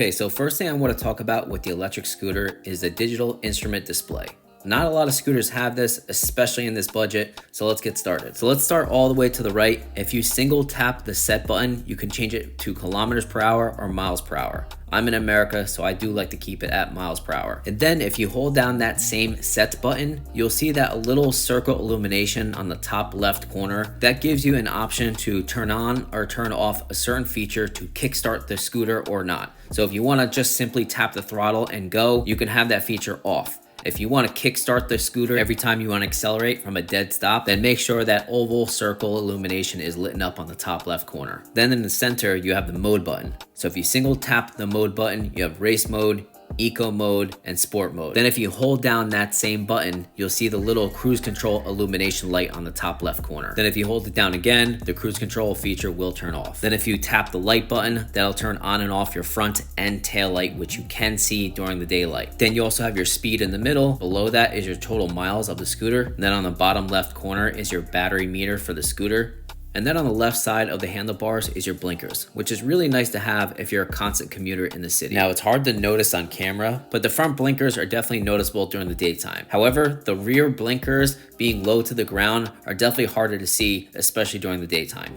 Okay, so first thing I want to talk about with the electric scooter is the digital instrument display. Not a lot of scooters have this, especially in this budget, so let's get started. So let's start all the way to the right. If you single tap the set button, you can change it to kilometers per hour or miles per hour. I'm in America, so I do like to keep it at miles per hour. And then if you hold down that same set button, you'll see that little circle illumination on the top left corner. That gives you an option to turn on or turn off a certain feature to kickstart the scooter or not. So if you want to just simply tap the throttle and go, you can have that feature off. If you want to kickstart the scooter every time you want to accelerate from a dead stop, then make sure that oval circle illumination is lit up on the top left corner. Then in the center, you have the mode button. So if you single tap the mode button, you have race mode, eco mode, and sport mode. Then if you hold down that same button, you'll see the little cruise control illumination light on the top left corner. Then if you hold it down again, the cruise control feature will turn off. Then if you tap the light button, that'll turn on and off your front and tail light, which you can see during the daylight. Then you also have your speed in the middle. Below that is your total miles of the scooter. And then on the bottom left corner is your battery meter for the scooter. And then on the left side of the handlebars is your blinkers, which is really nice to have if you're a constant commuter in the city. Now, it's hard to notice on camera, but the front blinkers are definitely noticeable during the daytime. However, the rear blinkers being low to the ground are definitely harder to see, especially during the daytime.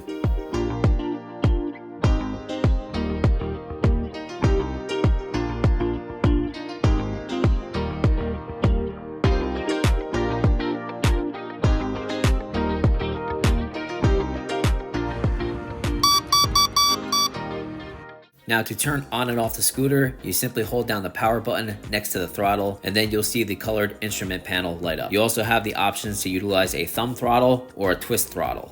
Now to turn on and off the scooter, you simply hold down the power button next to the throttle, and then you'll see the colored instrument panel light up. You also have the options to utilize a thumb throttle or a twist throttle.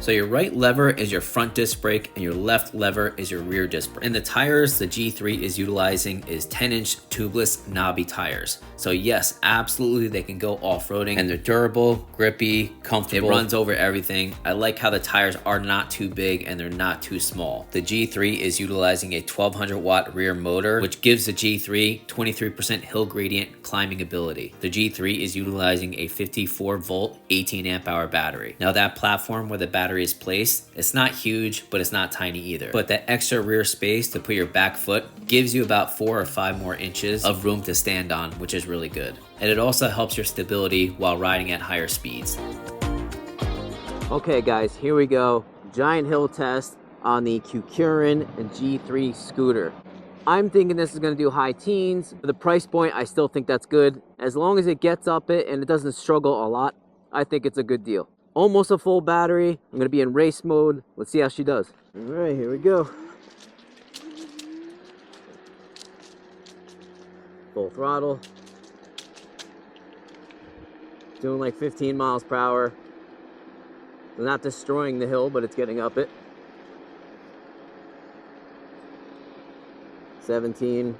So your right lever is your front disc brake and your left lever is your rear disc brake. And the tires the G3 is utilizing is 10-inch tubeless knobby tires. So yes, absolutely they can go off-roading and they're durable, grippy, comfortable. It runs over everything. I like how the tires are not too big and they're not too small. The G3 is utilizing a 1200 watt rear motor, which gives the G3 23% hill gradient climbing ability. The G3 is utilizing a 54 volt, 18 amp hour battery. Now that platform where the battery is placed, it's not huge, but it's not tiny either. But that extra rear space to put your back foot gives you about 4 or 5 more inches of room to stand on, which is really good. And it also helps your stability while riding at higher speeds. Okay guys, here we go. Giant hill test on the KUKIRIN G3 scooter. I'm thinking this is going to do high teens. For the price point, I still think that's good. As long as it gets up it and it doesn't struggle a lot, I think it's a good deal. Almost a full battery. I'm going to be in race mode. Let's see how she does. All right, here we go. Full throttle. Doing like 15 miles per hour. So not destroying the hill, but it's getting up it. 17.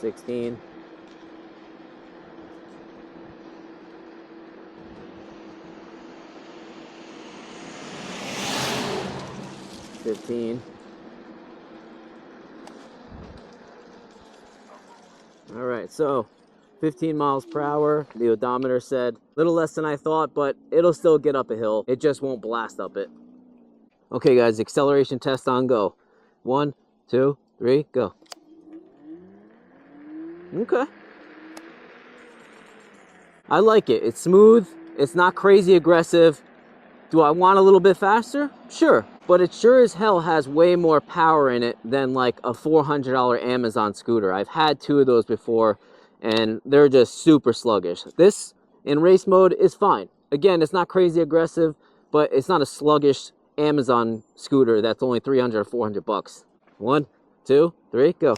16. 15. All right, so 15 miles per hour. The odometer said a little less than I thought, but it'll still get up a hill. It just won't blast up it. Okay, guys, acceleration test on go. 1, 2, 3, go. Okay. I like it. It's smooth. It's not crazy aggressive. Do I want a little bit faster? Sure. but it sure as hell has way more power in it than like a $400 Amazon scooter. I've had 2 of those before and they're just super sluggish. This in race mode is fine. Again, it's not crazy aggressive, but it's not a sluggish Amazon scooter that's only 300 or 400 bucks. 1, 2, 3, go.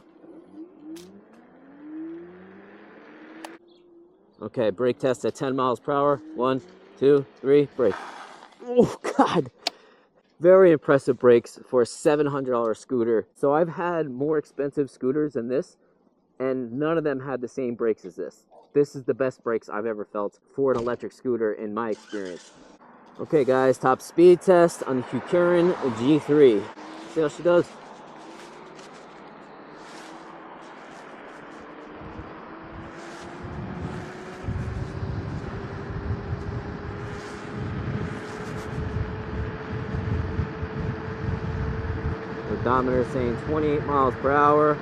Okay, brake test at 10 miles per hour. 1, 2, 3, brake. Oh God. Very impressive brakes for a $700 scooter. So I've had more expensive scooters than this, and none of them had the same brakes as this. This is the best brakes I've ever felt for an electric scooter in my experience. Okay guys, top speed test on the KUKIRIN G3. See how she does? Odometer saying 28 miles per hour.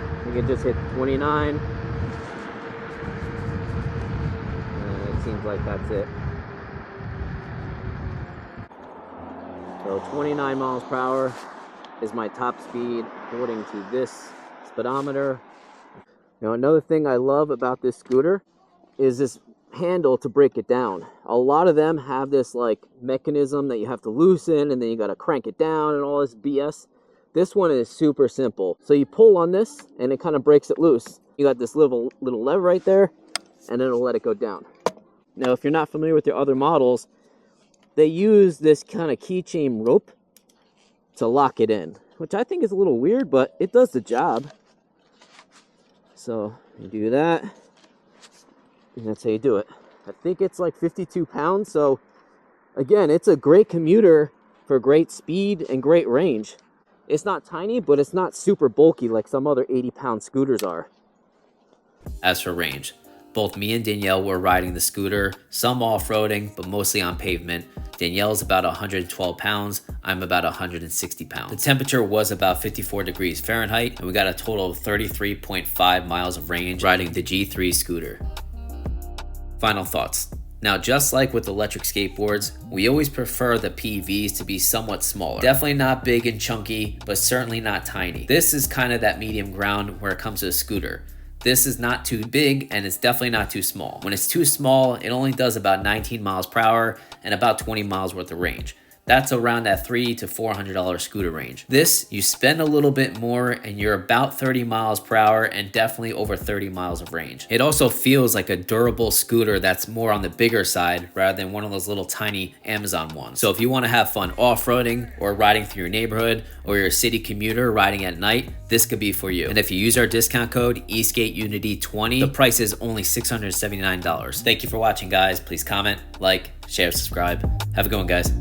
I think it just hit 29. It seems like that's it. So 29 miles per hour is my top speed according to this speedometer. Now another thing I love about this scooter is this handle to break it down. A lot of them have this like mechanism that you have to loosen and then you got to crank it down and all this BS. This one is super simple. So you pull on this and it kind of breaks it loose. You got this little lever right there and then it'll let it go down. Now if you're not familiar with your other models, they use this kind of keychain rope to lock it in, which I think is a little weird, but it does the job. So you do that. And that's how you do it. I think it's like 52 pounds. So again, it's a great commuter for great speed and great range. It's not tiny, but it's not super bulky like some other 80-pound scooters are. As for range, both me and Danielle were riding the scooter, some off-roading, but mostly on pavement. Danielle's about 112 pounds, I'm about 160 pounds. The temperature was about 54 degrees Fahrenheit, and we got a total of 33.5 miles of range riding the G3 scooter. Final thoughts. Now, just like with electric skateboards, we always prefer the PVs to be somewhat smaller. Definitely not big and chunky, but certainly not tiny. This is kind of that medium ground where it comes to a scooter. This is not too big and it's definitely not too small. When it's too small, it only does about 19 miles per hour and about 20 miles worth of range. That's around that $300 to $400 scooter range. This, you spend a little bit more and you're about 30 miles per hour and definitely over 30 miles of range. It also feels like a durable scooter that's more on the bigger side rather than one of those little tiny Amazon ones. So if you want to have fun off-roading or riding through your neighborhood, or you're a city commuter riding at night, this could be for you. And if you use our discount code eSkateUnity20, the price is only $679. Thank you for watching, guys. Please comment, like, share, subscribe. Have a good one, guys.